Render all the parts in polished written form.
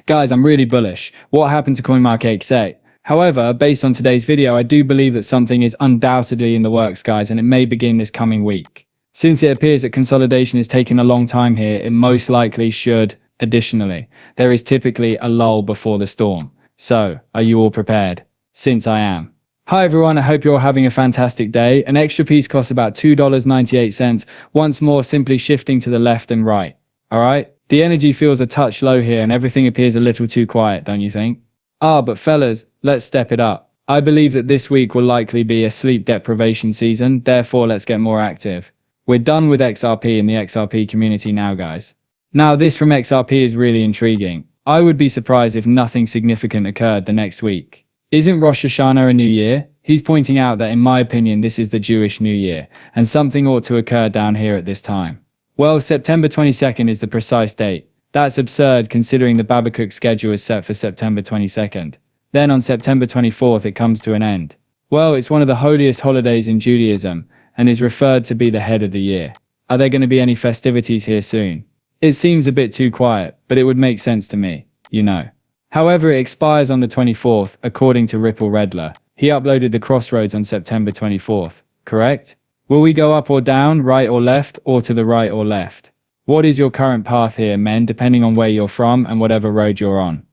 Guys, I'm really bullish. What happened to CoinMarketCap? However, based on today's video, I do believe that something is undoubtedly in the works, guys, and it may begin this coming week. Since it appears that consolidation is taking a long time here, it most likely should. Additionally, there is typically a lull before the storm. So, are you all prepared? Since I am. Hi everyone, I hope you're all having a fantastic day. An extra piece costs about $2.98, once more simply shifting to the left and right. Alright? The energy feels a touch low here and everything appears a little too quiet, don't you think? But fellas, let's step it up. I believe that this week will likely be a sleep deprivation season, therefore let's get more active. We're done with XRP in the XRP community now, guys. Now this from XRP is really intriguing. I would be surprised if nothing significant occurred the next week. Isn't Rosh Hashanah a new year? He's pointing out that in my opinion this is the Jewish New Year, and something ought to occur down here at this time. Well, September 22nd is the precise date. That's absurd considering the Babakuk schedule is set for September 22nd. Then on September 24th it comes to an end. Well, it's one of the holiest holidays in Judaism, and is referred to be the head of the year. Are there going to be any festivities here soon? It seems a bit too quiet, but it would make sense to me, you know. However, it expires on the 24th, according to Ripple Redler. He uploaded the crossroads on September 24th, correct? Will we go up or down, right or left, or to the right or left? What is your current path here, men, depending on where you're from and whatever road you're on?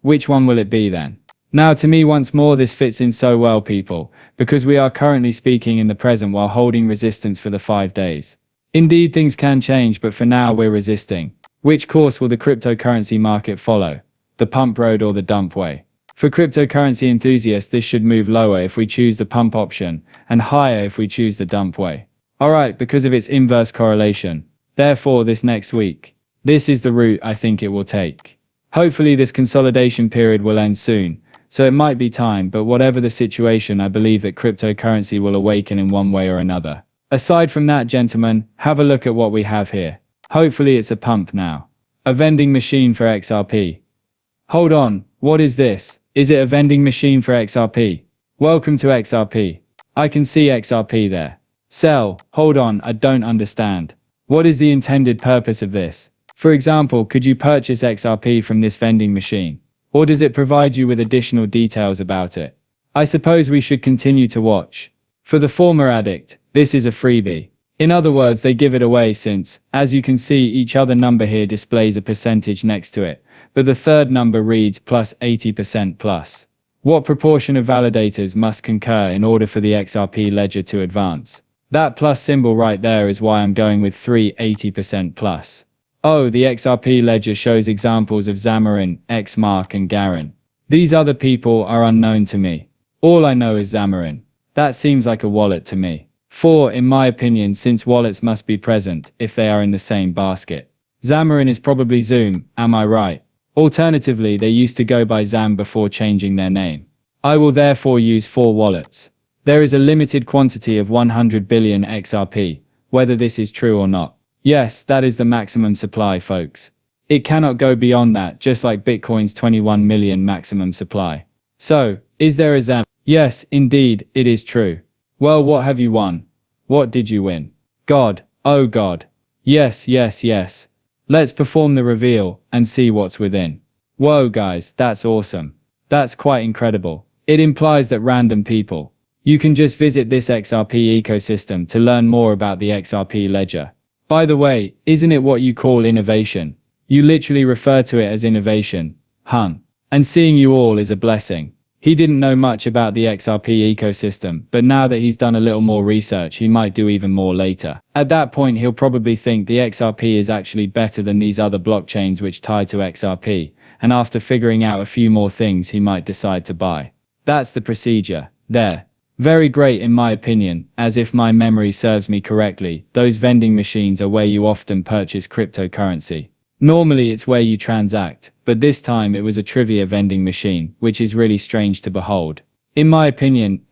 Which one will it be then? Now to me once more this fits in so well, people, because we are currently speaking in the present while holding resistance for the 5 days. Indeed, things can change, but for now we're resisting. Which course will the cryptocurrency market follow? The pump road or the dump way? For cryptocurrency enthusiasts, this should move lower if we choose the pump option, and higher if we choose the dump way. Alright, because of its inverse correlation. Therefore, this next week, this is the route I think it will take. Hopefully this consolidation period will end soon, so it might be time, but whatever the situation, I believe that cryptocurrency will awaken in one way or another. Aside from that, gentlemen, have a look at what we have here. Hopefully it's a pump now. A vending machine for XRP. Hold on, what is this? Is it a vending machine for XRP? Welcome to XRP. I can see XRP there. Sell. Hold on, I don't understand. What is the intended purpose of this? For example, could you purchase XRP from this vending machine? Or does it provide you with additional details about it? I suppose we should continue to watch. For the former addict, this is a freebie. In other words, they give it away since, as you can see, each other number here displays a percentage next to it, but the third number reads plus 80% plus. What proportion of validators must concur in order for the XRP ledger to advance? That plus symbol right there is why I'm going with 80% plus. Oh, the XRP ledger shows examples of Xamarin, Xmark and Garin. These other people are unknown to me. All I know is Xamarin. That seems like a wallet to me. In my opinion, since wallets must be present if they are in the same basket. Xamarin is probably Zoom, am I right? Alternatively, they used to go by Xam before changing their name. I will therefore use 4 wallets. There is a limited quantity of 100 billion XRP, whether this is true or not. Yes, that is the maximum supply, folks. It cannot go beyond that, just like Bitcoin's 21 million maximum supply. So, is there a Xam? Yes, indeed, it is true. Well, what have you won? What did you win? God, oh God. Yes. Let's perform the reveal and see what's within. Whoa guys, that's awesome. That's quite incredible. It implies that random people. You can just visit this XRP ecosystem to learn more about the XRP ledger. By the way, isn't it what you call innovation? You literally refer to it as innovation, and seeing you all is a blessing. He didn't know much about the XRP ecosystem, but now that he's done a little more research, he might do even more later. At that point, he'll probably think the XRP is actually better than these other blockchains which tie to XRP, and after figuring out a few more things, he might decide to buy. That's the procedure. There. Very great in my opinion, as if my memory serves me correctly, those vending machines are where you often purchase cryptocurrency. Normally it's where you transact, but this time it was a trivia vending machine, which is really strange to behold. In my opinion,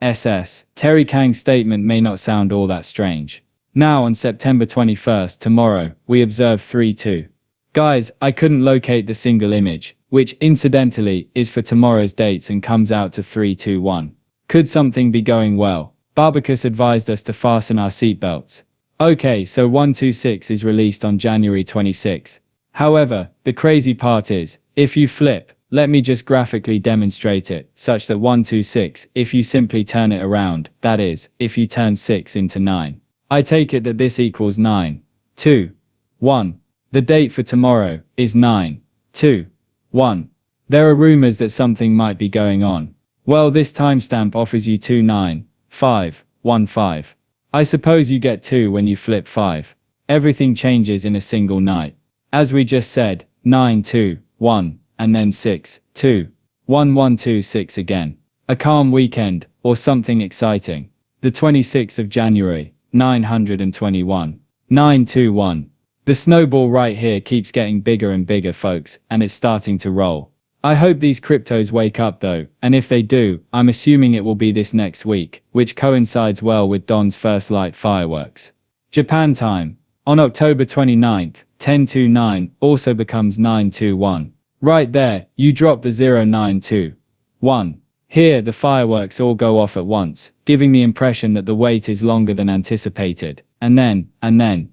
Terry Kang's statement may not sound all that strange. Now on September 21st, tomorrow, we observe 3-2. Guys, I couldn't locate the single image, which incidentally is for tomorrow's dates and comes out to 3-2-1. Could something be going well? Barbacus advised us to fasten our seatbelts. Okay, so 126 is released on January 26. However, the crazy part is, If you flip, let me just graphically demonstrate it, such that 126, if you simply turn it around, that is, if you turn 6 into 9. I take it that this equals 9, 2, 1. The date for tomorrow is 9, 2, 1. There are rumors that something might be going on. Well, this timestamp offers you 2, 9, 5, 1, 5. I suppose you get 2 when you flip 5. Everything changes in a single night. As we just said, 9, 2, 1, and then 6, 2, 1, 1, 2, 6 again. A calm weekend, or something exciting. The 26th of January, 921. 921. The snowball right here keeps getting bigger and bigger, folks, and it's starting to roll. I hope these cryptos wake up though, and if they do, I'm assuming it will be this next week, which coincides well with DAWNS first light fireworks. Japan time. On October 29th, 1029 also becomes 921. Right there, you drop the 0921. Here, the fireworks all go off at once, giving the impression that the wait is longer than anticipated. And then,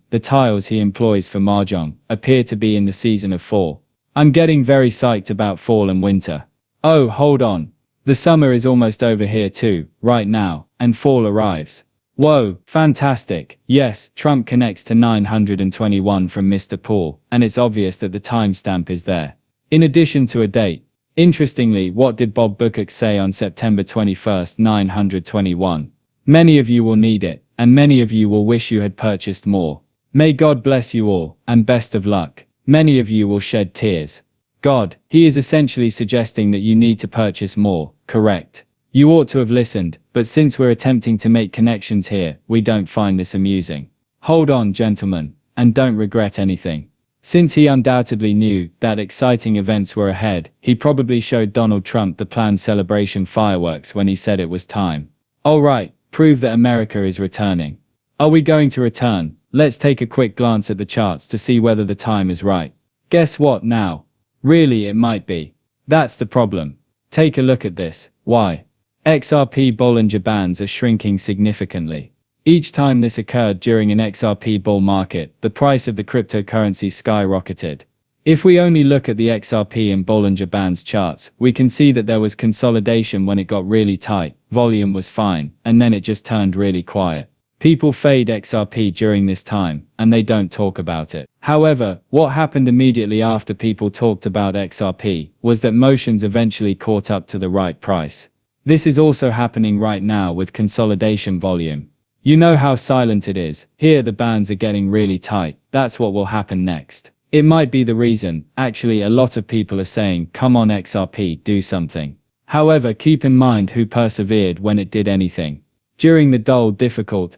the tiles he employs for mahjong appear to be in the season of fall. I'm getting very psyched about fall and winter. Oh, hold on. The summer is almost over here too, right now, and fall arrives. Whoa, fantastic. Yes, Trump connects to 921 from Mr. Paul, and it's obvious that the timestamp is there. In addition to a date. Interestingly, what did Bob Bukak say on September 21st, 921? Many of you will need it, and many of you will wish you had purchased more. May God bless you all, and best of luck. Many of you will shed tears. God, he is essentially suggesting that you need to purchase more, correct? You ought to have listened, but since we're attempting to make connections here, we don't find this amusing. Hold on, gentlemen, and don't regret anything. Since he undoubtedly knew that exciting events were ahead, he probably showed Donald Trump the planned celebration fireworks when he said it was time. All right, prove that America is returning. Are we going to return? Let's take a quick glance at the charts to see whether the time is right. Guess what now? Really, it might be. That's the problem. Take a look at this. Why? XRP Bollinger Bands are shrinking significantly. Each time this occurred during an XRP bull market, the price of the cryptocurrency skyrocketed. If we only look at the XRP and Bollinger Bands charts, we can see that there was consolidation when it got really tight, volume was fine, and then it just turned really quiet. People fade XRP during this time, and they don't talk about it. However, what happened immediately after people talked about XRP was that motions eventually caught up to the right price. This is also happening right now with consolidation volume. You know how silent it is. Here the bands are getting really tight. That's what will happen next. It might be the reason. Actually, a lot of people are saying, come on XRP, do something. However, keep in mind who persevered when it did anything. During the dull, difficult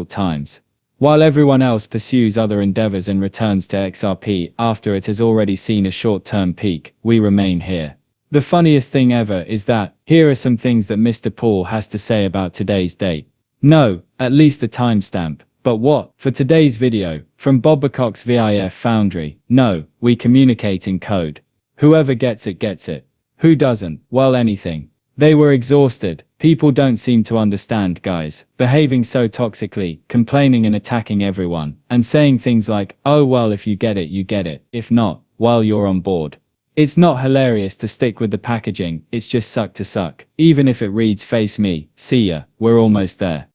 times. While everyone else pursues other endeavors and returns to XRP after it has already seen a short-term peak, we remain here. The funniest thing ever is that, here are some things that Mr. Paul has to say about today's date. No, at least the timestamp. But what? For today's video, from Bob Bukak's VIF Foundry, no, we communicate in code. Whoever gets it gets it. Who doesn't? Well, anything. They were exhausted. People don't seem to understand, guys. Behaving so toxically, complaining and attacking everyone, and saying things like, oh well, if you get it, you get it. If not, well, you're on board. It's not hilarious to stick with the packaging, it's just suck to suck. Even if it reads face me, see ya, we're almost there.